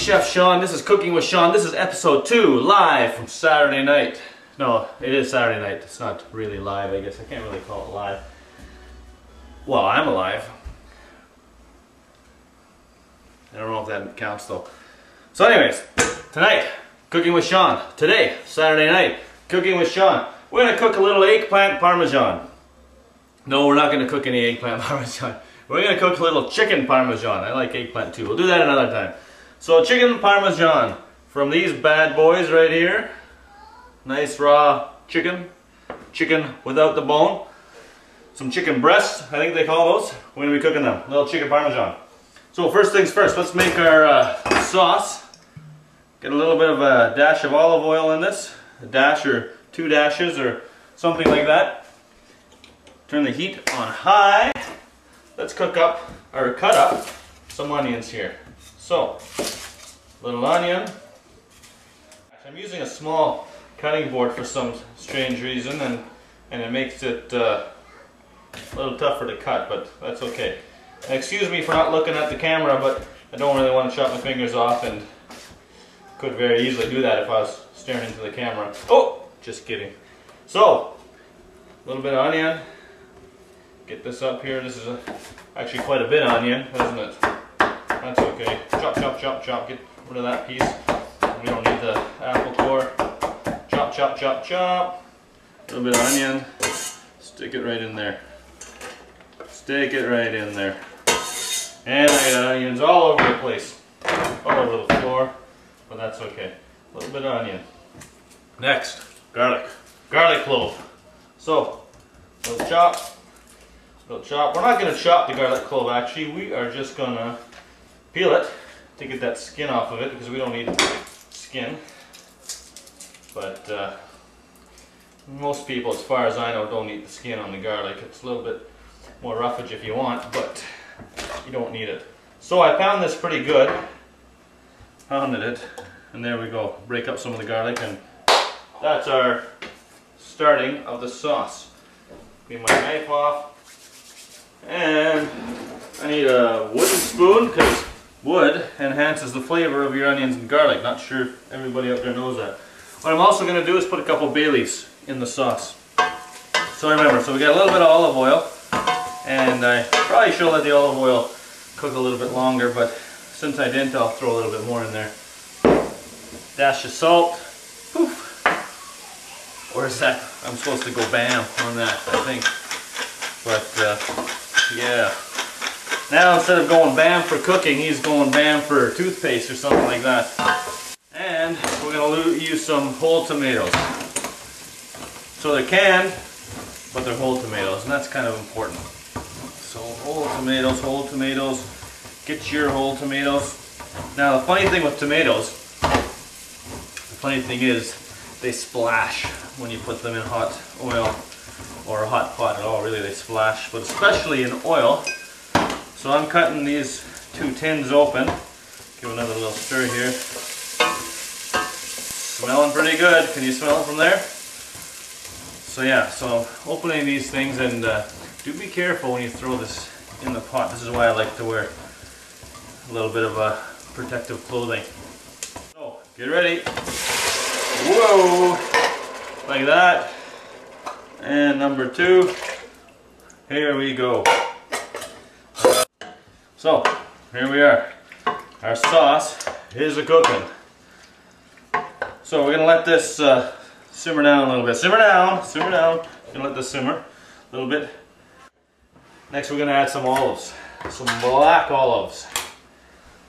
Chef Sean. This is Cooking with Sean. This is episode 2, live from Saturday night. No, it is Saturday night. It's not really live, I guess. I can't really call it live. Well, I'm alive. I don't know if that counts though. So anyways, tonight, Cooking with Sean. Today, Saturday night, Cooking with Sean. We're going to cook a little eggplant Parmesan. No, we're not going to cook any eggplant Parmesan. We're going to cook a little chicken Parmesan. I like eggplant too. We'll do that another time. So chicken Parmesan from these bad boys right here. Nice raw chicken. Chicken without the bone. Some chicken breasts, I think they call those. We're going to be cooking them. Little chicken Parmesan. So first things first, let's make our sauce. Get a little bit of a dash of olive oil in this. A dash or 2 dashes or something like that. Turn the heat on high. Let's cook up, or cut up, some onions here. So, little onion. I'm using a small cutting board for some strange reason, and it makes it a little tougher to cut, but that's okay. And excuse me for not looking at the camera, but I don't really want to chop my fingers off, and could very easily do that if I was staring into the camera. Oh, just kidding. So, a little bit of onion. Get this up here. This is actually quite a bit of onion, isn't it? That's okay. Chop, chop, chop, chop. Get rid of that piece. We don't need the apple core. Chop, chop, chop, chop. A little bit of onion. Stick it right in there. Stick it right in there. And I got onions all over the place. All over the floor. But that's okay. A little bit of onion. Next, garlic. Garlic clove. So, little chop. Little chop. We're not going to chop the garlic clove actually. We are just going to peel it to get that skin off of it because we don't need skin. But most people, as far as I know, don't eat the skin on the garlic. It's a little bit more roughage if you want, but you don't need it. So I pound this pretty good. Pounded it, and there we go. Break up some of the garlic, and that's our starting of the sauce. Clean my knife off. And I need a wooden spoon because wood enhances the flavor of your onions and garlic. Not sure if everybody out there knows that. What I'm also going to do is put a couple bay leaves in the sauce. So remember, so we got a little bit of olive oil, and I probably should let the olive oil cook a little bit longer, but since I didn't, I'll throw a little bit more in there. Dash of salt. Poof. Or is that? I'm supposed to go bam on that, I think. But yeah. Now instead of going bam for cooking, he's going bam for toothpaste or something like that. And we're going to use some whole tomatoes. So they're canned, but they're whole tomatoes, and that's kind of important. So whole tomatoes, get your whole tomatoes. Now the funny thing with tomatoes, the funny thing is they splash when you put them in hot oil. Or a hot pot at all, really, they splash, but especially in oil. So I'm cutting these 2 tins open. Give another little stir here. Smelling pretty good. Can you smell it from there? So yeah, so opening these things, and do be careful when you throw this in the pot. This is why I like to wear a little bit of protective clothing. So, get ready. Whoa! Like that. And number 2, here we go. So, here we are. Our sauce is a-cooking. So we're going to let this simmer down a little bit. Simmer down, simmer down. Going to let this simmer a little bit. Next we're going to add some olives. Some black olives.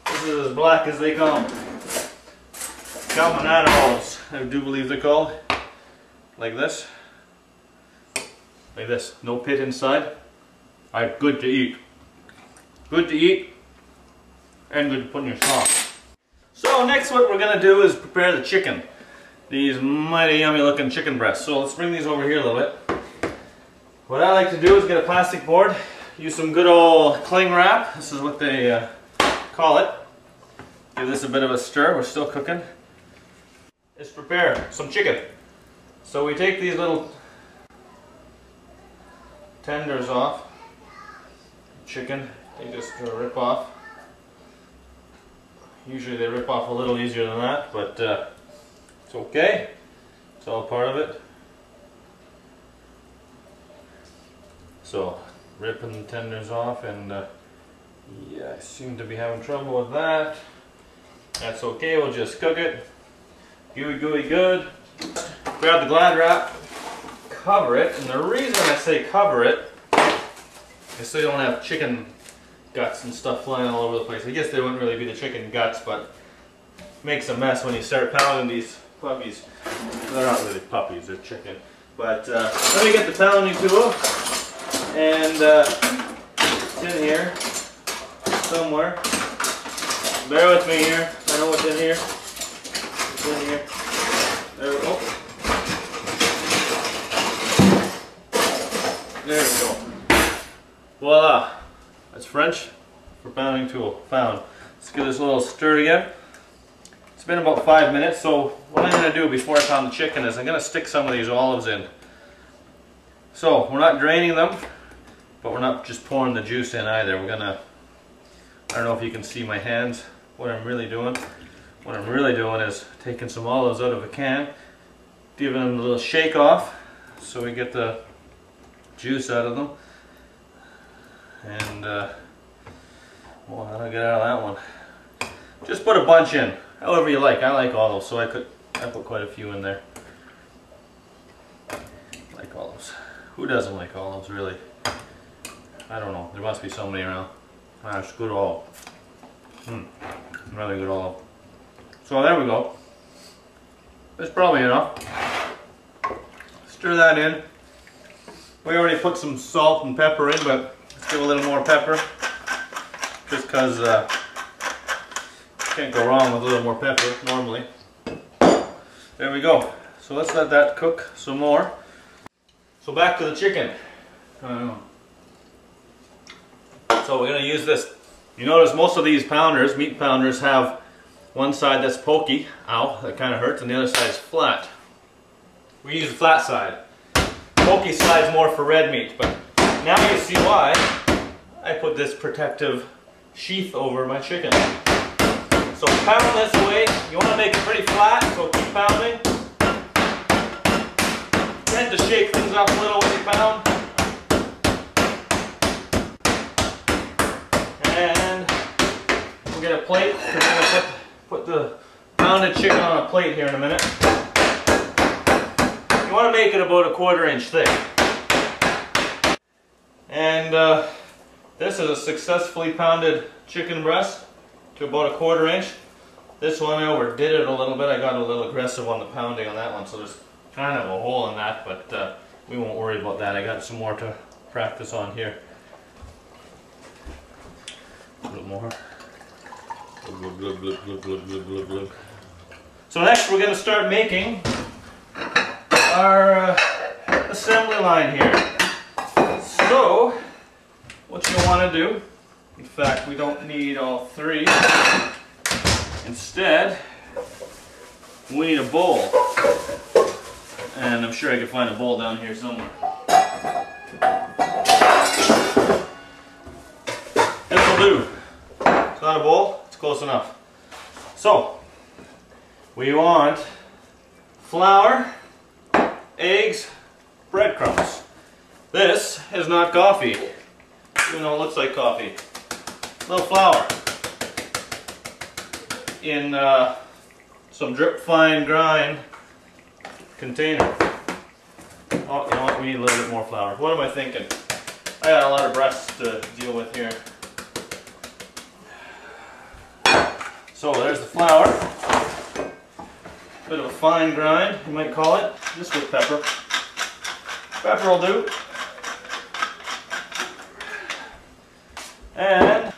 This is as black as they come. Caminata olives, I do believe they're called. Like this. Like this, no pit inside. Alright, good to eat. Good to eat, and good to put in your sauce. So next what we're going to do is prepare the chicken. These mighty yummy looking chicken breasts. So let's bring these over here a little bit. What I like to do is get a plastic board, use some good old cling wrap. This is what they call it. Give this a bit of a stir, we're still cooking. Let's prepare some chicken. So we take these little tenders off. Chicken, they just rip off. Usually they rip off a little easier than that, but it's okay. It's all part of it. So, ripping the tenders off, and yeah, I seem to be having trouble with that. That's okay, we'll just cook it. Gooey, gooey, good. Grab the Glad wrap, cover it, and the reason I say cover it is so you don't have chicken guts and stuff flying all over the place. I guess they wouldn't really be the chicken guts, but it makes a mess when you start pounding these puppies. They're not really puppies, they're chicken. But let me get the pounding tool, and it's in here somewhere. Bear with me here. I know what's in here. It's in here. There we go. There we go. Voila. That's French for pounding tool. Found. Let's give this a little stir again. It's been about 5 minutes, so what I'm going to do before I pound the chicken is I'm going to stick some of these olives in. So, we're not draining them, but we're not just pouring the juice in either. We're going to, I don't know if you can see my hands, what I'm really doing. What I'm really doing is taking some olives out of a can, giving them a little shake off so we get the juice out of them. And well, how do I get out of that one? Just put a bunch in, however you like. I like olives, so I put quite a few in there. I like olives. Who doesn't like olives, really? I don't know. There must be somebody around. Ah, it's good olive. Really good olive. So there we go. That's probably enough. Stir that in. We already put some salt and pepper in, but let's give a little more pepper. Just because can't go wrong with a little more pepper normally. There we go. So let's let that cook some more. So back to the chicken. So we're going to use this. You notice most of these pounders, meat pounders, have one side that's pokey, ow, that kind of hurts, and the other side is flat. We use the flat side. Pokey side's more for red meat, but now you see why I put this protective sheath over my chicken. So pound this way. You want to make it pretty flat, so keep pounding. Tend to shake things up a little when you pound. And we'll get a plate. We're going to put the pounded chicken on a plate here in a minute. You want to make it about a 1/4 inch thick. And this is a successfully pounded chicken breast to about a 1/4 inch. This one I overdid it a little bit. I got a little aggressive on the pounding on that one, so there's kind of a hole in that, but we won't worry about that. I got some more to practice on here. A little more. So next we're going to start making our assembly line here. So what you want to do, in fact we don't need all three, instead we need a bowl, and I'm sure I can find a bowl down here somewhere. This will do. It's not a bowl, it's close enough. So we want flour, eggs, breadcrumbs. This is not coffee, even though it looks like coffee. A little flour in some drip fine grind container. Oh, you know what? We need a little bit more flour. What am I thinking? I got a lot of breasts to deal with here. So there's the flour. Bit of a fine grind, you might call it, just with pepper. Pepper will do. And